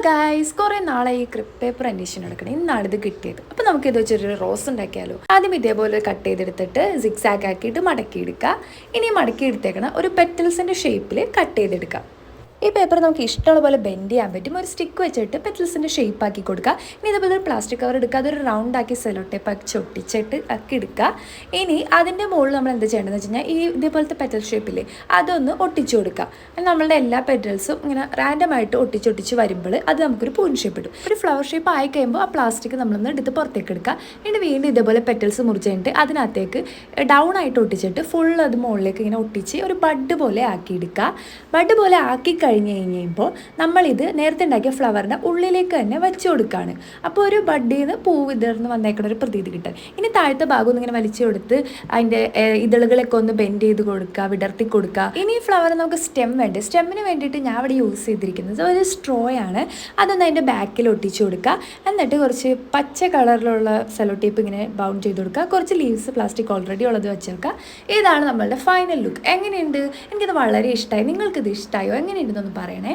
Guys, കുറേ നാളെ ഈ ക്രിപ്പ് പേപ്പർ അന്വേഷണം നടക്കണം. ഇന്നാണ് ഇത് കിട്ടിയത്. അപ്പോൾ നമുക്കിത് വെച്ചൊരു റോസ് ഉണ്ടാക്കിയാലോ. ആദ്യം ഇതേപോലെ കട്ട് ചെയ്തെടുത്തിട്ട് സിക്സാക്ക് ആക്കിയിട്ട് മടക്കിയെടുക്കുക. ഇനി മടക്കിയെടുത്തേക്കണം ഒരു പെറ്റൽസിൻ്റെ ഷേപ്പിൽ കട്ട് ചെയ്തെടുക്കുക. ഈ പേപ്പർ നമുക്ക് ഇഷ്ടമുള്ള പോലെ ബെൻഡ് ചെയ്യാൻ പറ്റും. ഒരു സ്റ്റിക്ക് വെച്ചിട്ട് പെറ്റൽസിൻ്റെ ഷേപ്പ് ആക്കി കൊടുക്കുക. ഇനി ഇതേപോലെ ഒരു പ്ലാസ്റ്റിക് കവർ എടുക്കുക, അതൊരു റൗണ്ട് ആക്കി സെലോ ടേപ്പ് ആക്കി ചൊട്ടിച്ചിട്ട് ആക്കി എടുക്കുക. ഇനി അതിൻ്റെ മുകളിൽ നമ്മൾ എന്ത് ചെയ്യേണ്ടതെന്ന് വെച്ച് കഴിഞ്ഞാൽ ഈ ഇതേപോലത്തെ പെറ്റൽ ഷേപ്പിൽ അതൊന്ന് ഒട്ടിച്ചു കൊടുക്കുക. നമ്മളുടെ എല്ലാ പെറ്റൽസും ഇങ്ങനെ റാൻഡമായിട്ട് ഒട്ടിച്ചൊട്ടിച്ച് വരുമ്പോൾ അത് നമുക്കൊരു പൂൺ ഷേപ്പ് ഇടും. ഒരു ഫ്ലവർ ഷേപ്പ് ആയി കഴിയുമ്പോൾ ആ പ്ലാസ്റ്റിക് നമ്മളൊന്ന് എടുത്ത് പുറത്തേക്ക് എടുക്കുക. ഇനി വീണ്ടും ഇതേപോലെ പെറ്റൽസ് മുറിച്ച് കഴിഞ്ഞിട്ട് അതിനകത്തേക്ക് ഡൗൺ ആയിട്ട് ഒട്ടിച്ചിട്ട് ഫുൾ അത് മുകളിലേക്ക് ഇങ്ങനെ ഒട്ടിച്ച് ഒരു ബഡ് പോലെ ആക്കി എടുക്കുക. ബഡ് പോലെ ആക്കി കഴിഞ്ഞ് കഴിയുമ്പോൾ നമ്മളിത് നേരത്തെ ഉണ്ടാക്കിയ ഫ്ലവറിൻ്റെ ഉള്ളിലേക്ക് തന്നെ വെച്ച് കൊടുക്കുകയാണ്. അപ്പോൾ ഒരു ബഡിൽ നിന്ന് പൂ വിതർന്ന് വന്നേക്കുന്ന ഒരു പ്രതീതി കിട്ടാൻ. ഇനി താഴത്തെ ഭാഗം ഒന്ന് ഇങ്ങനെ വലിച്ചു കൊടുത്ത് അതിൻ്റെ ഇതളുകളൊക്കെ ഒന്ന് ബെൻഡ് ചെയ്ത് കൊടുക്കുക, വിടർത്തി കൊടുക്കുക. ഇനി ഈ ഫ്ലവർ നമുക്ക് സ്റ്റെം വേണ്ടേ. സ്റ്റെമ്മിന് വേണ്ടിയിട്ട് ഞാൻ ഇവിടെ യൂസ് ചെയ്തിരിക്കുന്നത് ഒരു സ്ട്രോ ആണ്. അതൊന്ന് അതിൻ്റെ ബാക്കിൽ ഒട്ടിച്ചു കൊടുക്കുക. എന്നിട്ട് കുറച്ച് പച്ച കളറിലുള്ള സെലോ ടേപ്പ് ഇങ്ങനെ ബൗണ്ട് ചെയ്ത് കൊടുക്കുക. കുറച്ച് ലീവ്സ് പ്ലാസ്റ്റിക് ഓൾറെഡി ഉള്ളത് വെച്ചേക്കുക. ഇതാണ് നമ്മളുടെ ഫൈനൽ ലുക്ക്. എങ്ങനെയുണ്ട്? എനിക്കിത് വളരെ ഇഷ്ടമായി. നിങ്ങൾക്കിത് ഇഷ്ടമായോ? എങ്ങനെയുണ്ടെന്നൊന്ന് പറയണേ.